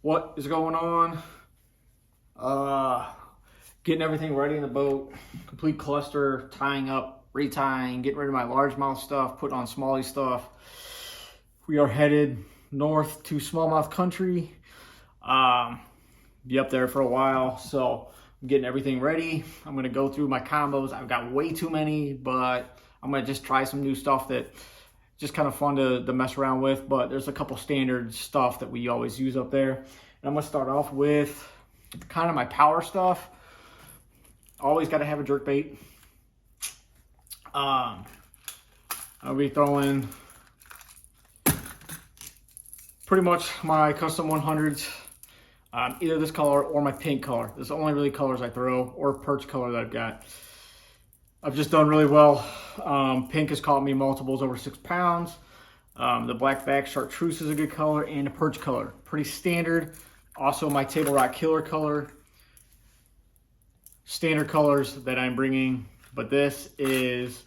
What is going on? Getting everything ready in the boat, complete cluster, tying up, retying, getting rid of my largemouth stuff, putting on smallie stuff. We are headed north to smallmouth country. Be up there for a while, so I'm getting everything ready. I'm gonna go through my combos. I've got way too many, but I'm gonna just try some new stuff that just kind of fun to mess around with. But there's a couple standard stuff that we always use up there. And I'm gonna start off with kind of my power stuff. Always got to have a jerkbait. I'll be throwing pretty much my custom 100s, either this color or my pink color. There's only really colors I throw, or perch color that I've got. I've just done really well. Pink has caught me multiples over 6 pounds. The blackback chartreuse is a good color, and the perch color, pretty standard. Also my table rock killer color. Standard colors that I'm bringing, but this is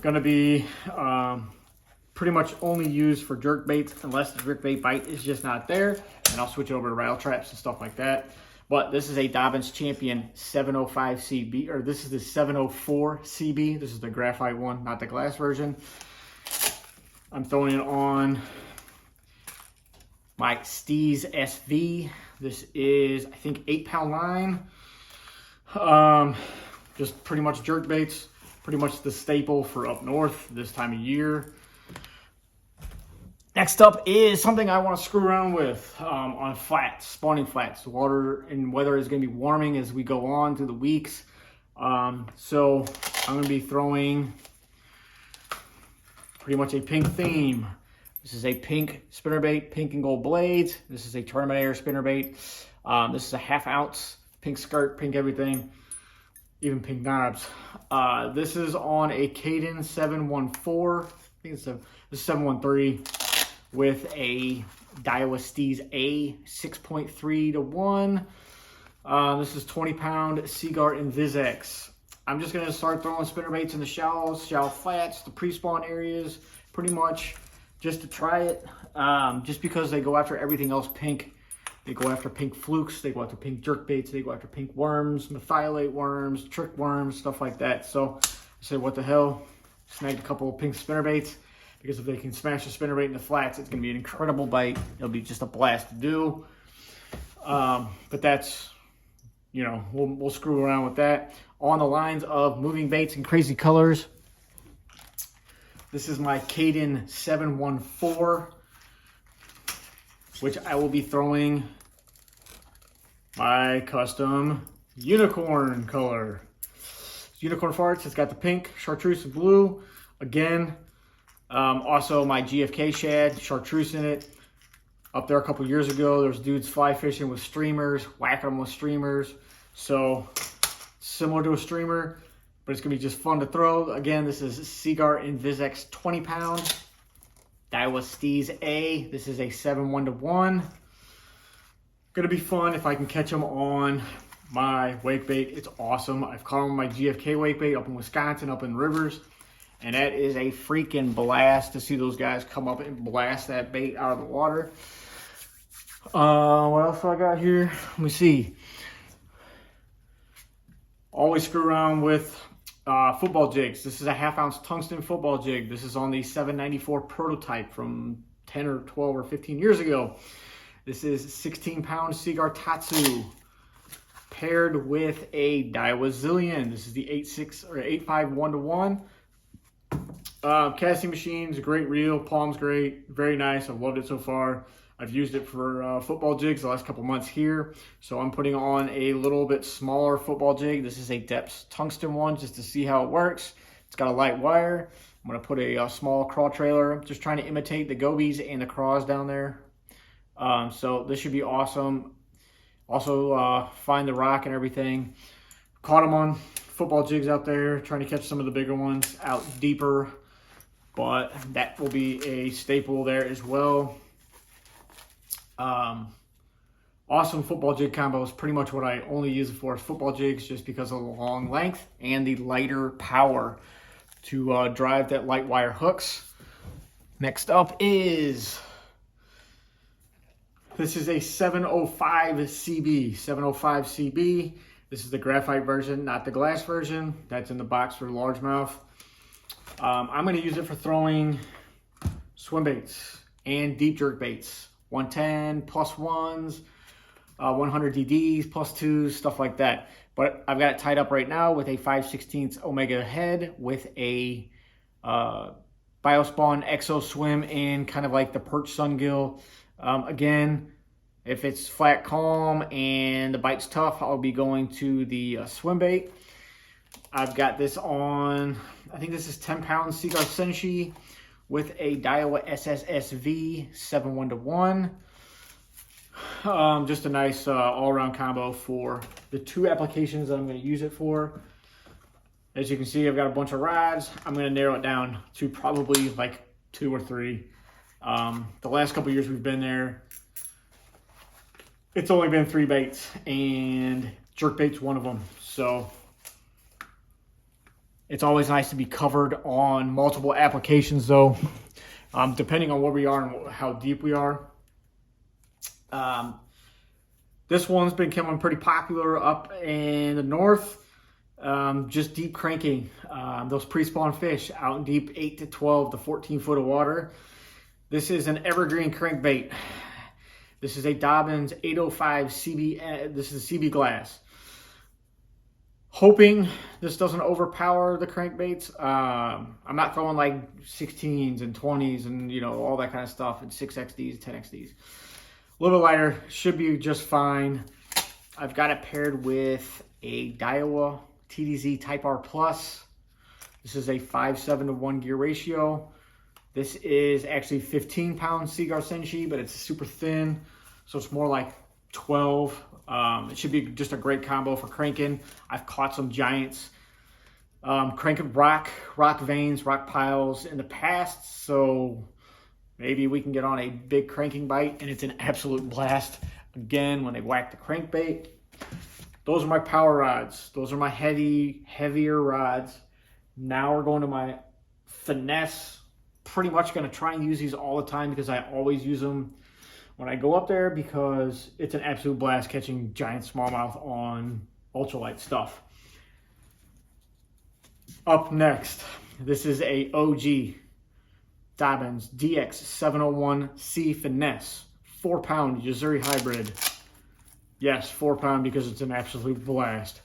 going to be pretty much only used for jerk baits unless the jerk bait bite is just not there, and I'll switch over to rattle traps and stuff like that. But this is a Dobbins Champion 705 CB, or this is the 704 CB. This is the graphite one, not the glass version. I'm throwing it on my Steez SV. This is, I think, 8-pound line. Just pretty much jerk baits, pretty much the staple for up north this time of year. Next up is something I want to screw around with on flats, spawning flats. Water and weather is going to be warming as we go on through the weeks. So I'm going to be throwing pretty much a pink theme. This is a pink spinnerbait, pink and gold blades. This is a Terminator spinnerbait. This is a 1/2 ounce, pink skirt, pink everything, even pink knobs. This is on a Caden 714. I think it's a 713 with a Daiwa Steez A 6.3 to 1. This is 20-pound Seaguar and Vizex. I'm just going to start throwing spinnerbaits in the shallows, shallow flats, the pre-spawn areas, pretty much just to try it. Just because they go after everything else pink. They go after pink flukes, they go after pink jerkbaits, they go after pink worms, methylate worms, trick worms, stuff like that. So I said, what the hell? Snagged a couple of pink spinnerbaits, because if they can smash the spinnerbait in the flats, it's going to be an incredible bite. It'll be just a blast to do. But that's, you know, we'll screw around with that. On the lines of moving baits and crazy colors, this is my Caden 714, which I will be throwing my custom unicorn color. Unicorn farts, it's got the pink, chartreuse, and blue. Again, also my GFK shad, chartreuse in it. Up there a couple years ago, there's dudes fly fishing with streamers, whacking them with streamers. So similar to a streamer, but it's gonna be just fun to throw. Again, this is Seaguar and Vizex 20-pound. Daiwa Steez A. This is a 7-1 to 1. Gonna be fun if I can catch them on my wake bait. It's awesome. I've caught them on my GFK wake bait up in Wisconsin, up in rivers, and that is a freaking blast to see those guys come up and blast that bait out of the water. What else do I got here? Let me see. Always screw around with football jigs. This is a 1/2 ounce tungsten football jig. This is on the 794 prototype from 10 or 12 or 15 years ago. This is 16-pound Seaguar Tatsu paired with a Daiwa Zillion. This is the 8.6 or 8.5 1-to-1. Casting machine's a great reel. Palm's great. Very nice. I've loved it so far. I've used it for football jigs the last couple months here. So I'm putting on a little bit smaller football jig. This is a Depths tungsten one just to see how it works. It's got a light wire. I'm going to put a small craw trailer. I'm just trying to imitate the gobies and the craws down there. So this should be awesome. Also find the rock and everything. Caught them on football jigs out there, trying to catch some of the bigger ones out deeper. But that will be a staple there as well. Awesome football jig combo is pretty much what I only use it for, football jigs, just because of the long length and the lighter power to drive that light wire hooks. Next up is This is a 705 CB. 705 CB. This is the graphite version, not the glass version. That's in the box for largemouth. I'm going to use it for throwing swim baits and deep jerk baits. 110 plus ones, 100 DDs plus twos, stuff like that. But I've got it tied up right now with a 5/16 Omega head with a Biospawn Exo Swim in kind of like the perch sungill. Again, if it's flat calm and the bite's tough, I'll be going to the swim bait. I've got this on, I think this is 10-pound Seaguar Senshi with a Daiwa SSSV 7-1-1. Just a nice all-around combo for the two applications that I'm going to use it for. As you can see, I've got a bunch of rods. I'm going to narrow it down to probably like 2 or 3. The last couple years we've been there, it's only been 3 baits, and jerk bait's one of them. So it's always nice to be covered on multiple applications, though, depending on where we are and how deep we are. This one's been becoming pretty popular up in the north. Just deep cranking those pre-spawn fish out in deep 8 to 12 to 14 foot of water. This is an evergreen crankbait. This is a Dobbins 805 CB. This is CB glass. Hoping this doesn't overpower the crankbaits. I'm not throwing like 16s and 20s and, you know, all that kind of stuff, and 6XDs, 10XDs. A little bit lighter, should be just fine. I've got it paired with a Daiwa TDZ Type R Plus. This is a 5/7-to-1 gear ratio. This is actually 15-pound Seaguar Senshi, but it's super thin, so it's more like 12. It should be just a great combo for cranking. I've caught some giants cranking rock veins, rock piles in the past, so maybe we can get on a big cranking bite, and it's an absolute blast. Again, when they whack the crankbait. Those are my power rods. Those are my heavier rods. Now we're going to my finesse. Pretty much going to try and use these all the time because I always use them when I go up there, because it's an absolute blast catching giant smallmouth on ultralight stuff. Up next, this is a OG Dobbins DX 701C Finesse 4-pound Yuzuri hybrid. Yes, 4-pound, because it's an absolute blast.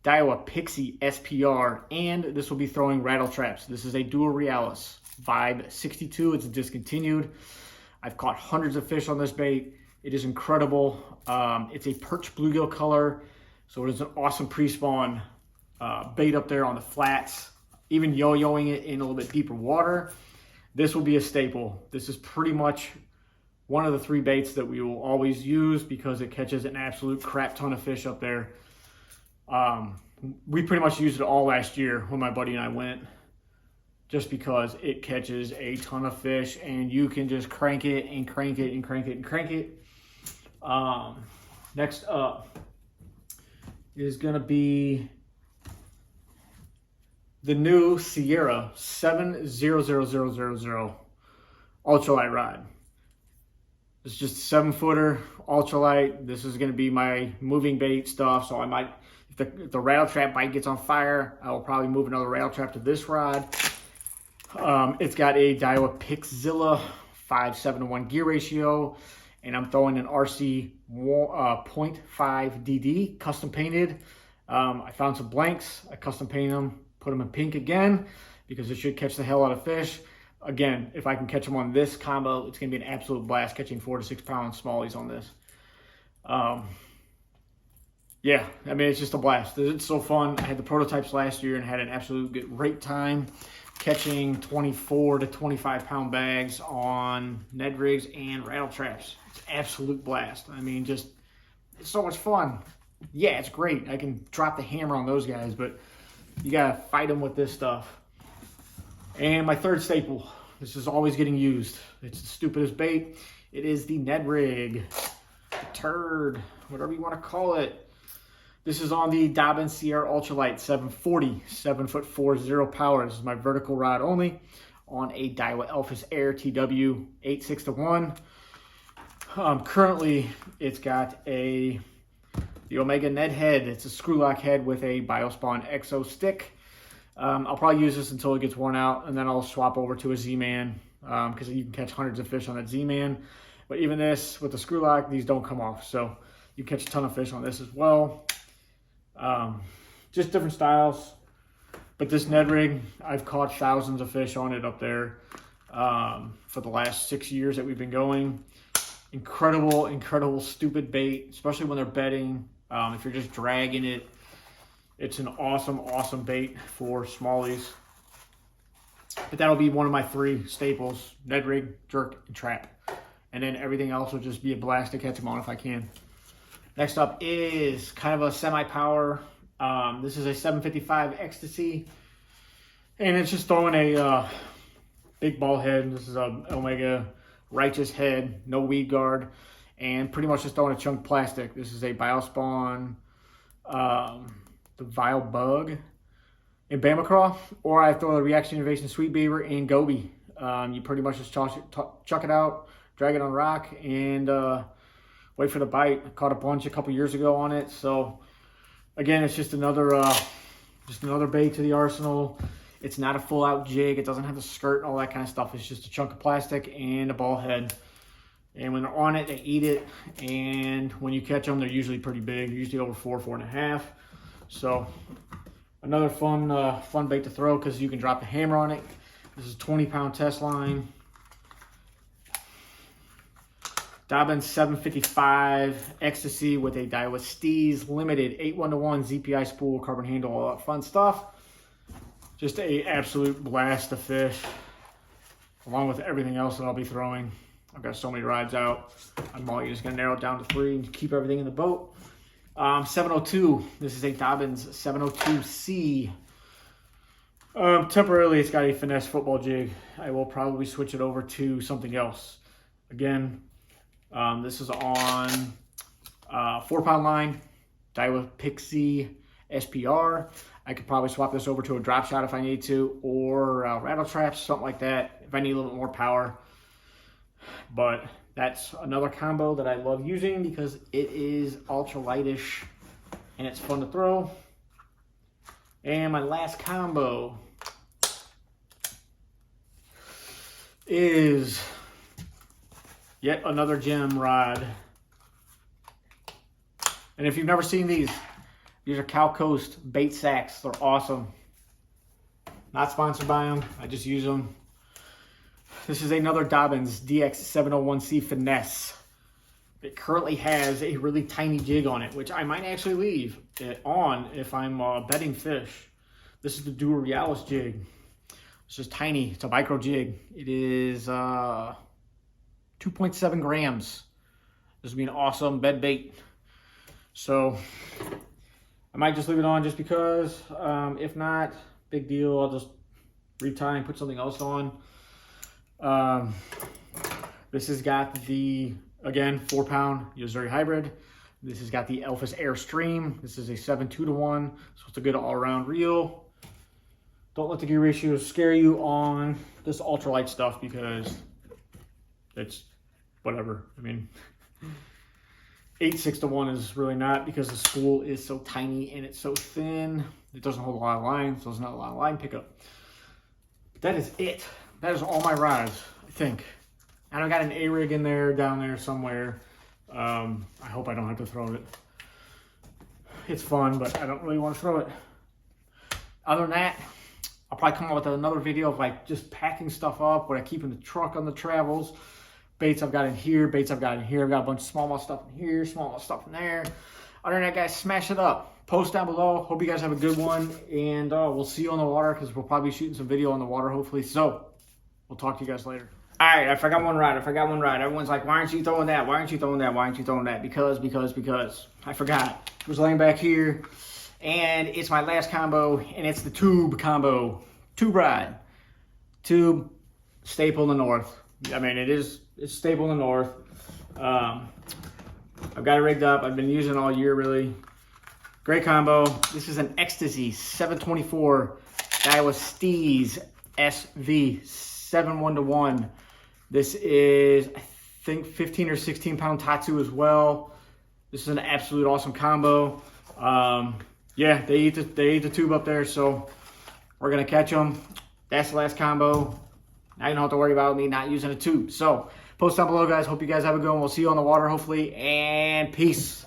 Daiwa Pixie SPR, and this will be throwing rattle traps. This is a Dual Realis Vibe 62. It's discontinued. I've caught hundreds of fish on this bait. It is incredible. It's a perch bluegill color, so it is an awesome pre-spawn bait up there on the flats. Even yo-yoing it in a little bit deeper water. This will be a staple. This is pretty much one of the 3 baits that we will always use because it catches an absolute crap ton of fish up there. We pretty much used it all last year when my buddy and I went, just because it catches a ton of fish and you can just crank it and crank it and crank it and crank it. Next up is going to be the new Sierra 70000 ultralight rod. It's just a 7-footer ultralight. This is going to be my moving bait stuff, so I might, if the rattle trap bite gets on fire, I will probably move another rattle trap to this rod. It's got a Daiwa Pixzilla 5/7-to-1 gear ratio, and I'm throwing an RC 0.5 DD, custom painted. I found some blanks, I custom painted them, put them in pink again, because it should catch the hell out of fish. Again, if I can catch them on this combo, it's going to be an absolute blast catching 4 to 6-pound smallies on this. Yeah, I mean, it's just a blast. It's so fun. I had the prototypes last year and had an absolute great time catching 24 to 25-pound bags on Ned rigs and rattle traps. It's an absolute blast. I mean, just, it's so much fun. Yeah, it's great. I can drop the hammer on those guys, but you got to fight them with this stuff. And my third staple, this is always getting used. It's the stupidest bait. It is the Ned rig, the turd, whatever you want to call it. This is on the Dobbins Sierra Ultralight 740, 7'4", 0 power. This is my vertical rod only on a Daiwa Elphis Air TW 8/6-to-1. Currently, it's got the Omega Ned head. It's a screw lock head with a Biospawn Exo stick. I'll probably use this until it gets worn out, and then I'll swap over to a Z-Man because you can catch hundreds of fish on that Z-Man. But even this, with the screw lock, these don't come off. So you catch a ton of fish on this as well. Just different styles. But this Ned rig, I've caught thousands of fish on it up there for the last 6 years that we've been going. Incredible stupid bait, especially when they're bedding. If you're just dragging it, it's an awesome bait for smallies. But that'll be one of my 3 staples: Ned rig, jerk, and trap. And then everything else will just be a blast to catch them on if I can. Next up is kind of a semi-power. This is a 755 Ecstasy. And it's just throwing a big ball head. This is a Omega Righteous head, no weed guard, and pretty much just throwing a chunk of plastic. This is a Biospawn, the Vile Bug in Bamacraw, or I throw the Reaction Innovation Sweet Beaver in Goby. You pretty much just chuck it out, drag it on rock, and wait for the bite. I caught a bunch a couple years ago on it. So again, it's just another bait to the arsenal. It's not a full out jig. It doesn't have the skirt and all that kind of stuff. It's just a chunk of plastic and a ball head. And when they're on it, they eat it. And when you catch them, they're usually pretty big. They're usually over 4.5. So another fun bait to throw because you can drop the hammer on it. This is a 20-pound test line. Dobbins 755 Ecstasy with a Daiwa Steez Limited 8-1-1 ZPI spool, carbon handle, all that fun stuff. Just a absolute blast to fish, along with everything else that I'll be throwing. I've got so many rides out. I'm probably just gonna narrow it down to 3 and keep everything in the boat. 702. This is a Dobbins 702C. Temporarily, it's got a finesse football jig. I will probably switch it over to something else. Again, this is on 4-pound line, Daiwa Pixie SPR. I could probably swap this over to a drop shot if I need to, or rattle traps, something like that, if I need a little bit more power. But that's another combo that I love using because it is ultralightish and it's fun to throw. And my last combo is yet another gem rod. And if you've never seen these are Cal Coast bait sacks. They're awesome. Not sponsored by them. I just use them. This is another Dobbins DX701C Finesse. It currently has a really tiny jig on it, which I might actually leave it on if I'm bedding fish. This is the Dual Realis jig. It's just tiny. It's a micro jig. It is 2.7 grams. This would be an awesome bed bait. So I might just leave it on just because. If not, big deal. I'll just retie and put something else on. This has got the, again, 4-pound Yozuri hybrid. This has got the Elphus Airstream. This is a 7-2-1, so it's a good all-around reel. Don't let the gear ratios scare you on this ultralight stuff because it's whatever. I mean, 8-6-1 is really not, because the spool is so tiny and it's so thin. It doesn't hold a lot of line, so there's not a lot of line pickup. But that is it. That is all my rods, I think. And I got an A-rig in there, down there somewhere. I hope I don't have to throw it. It's fun, but I don't really want to throw it. Other than that, I'll probably come up with another video of like just packing stuff up, what I keep in the truck on the travels. Baits I've got in here, baits I've got in here. I've got a bunch of smallmouth stuff in here, smallmouth stuff in there. Other than that, guys, smash it up. Post down below. Hope you guys have a good one. And we'll see you on the water because we'll probably be shooting some video on the water, hopefully. So we'll talk to you guys later. All right, I forgot one rod. Everyone's like, why aren't you throwing that? Why aren't you throwing that? Why aren't you throwing that? Because I forgot. It was laying back here. And it's my last combo, and it's the tube combo. Tube rod. Tube, staple in the north. I mean, it's staple in the north. I've got it rigged up. I've been using it all year, really. Great combo. This is an Ecstasy 724 Daiwa Steez SV 7-1-1. This is, I think 15 or 16 pound tatsu as well. This is an absolute awesome combo. Yeah, they eat the tube up there, so we're gonna catch them. That's the last combo. Now you don't have to worry about me not using a tube. So post down below, guys. Hope you guys have a good one. We'll see you on the water, hopefully, and peace.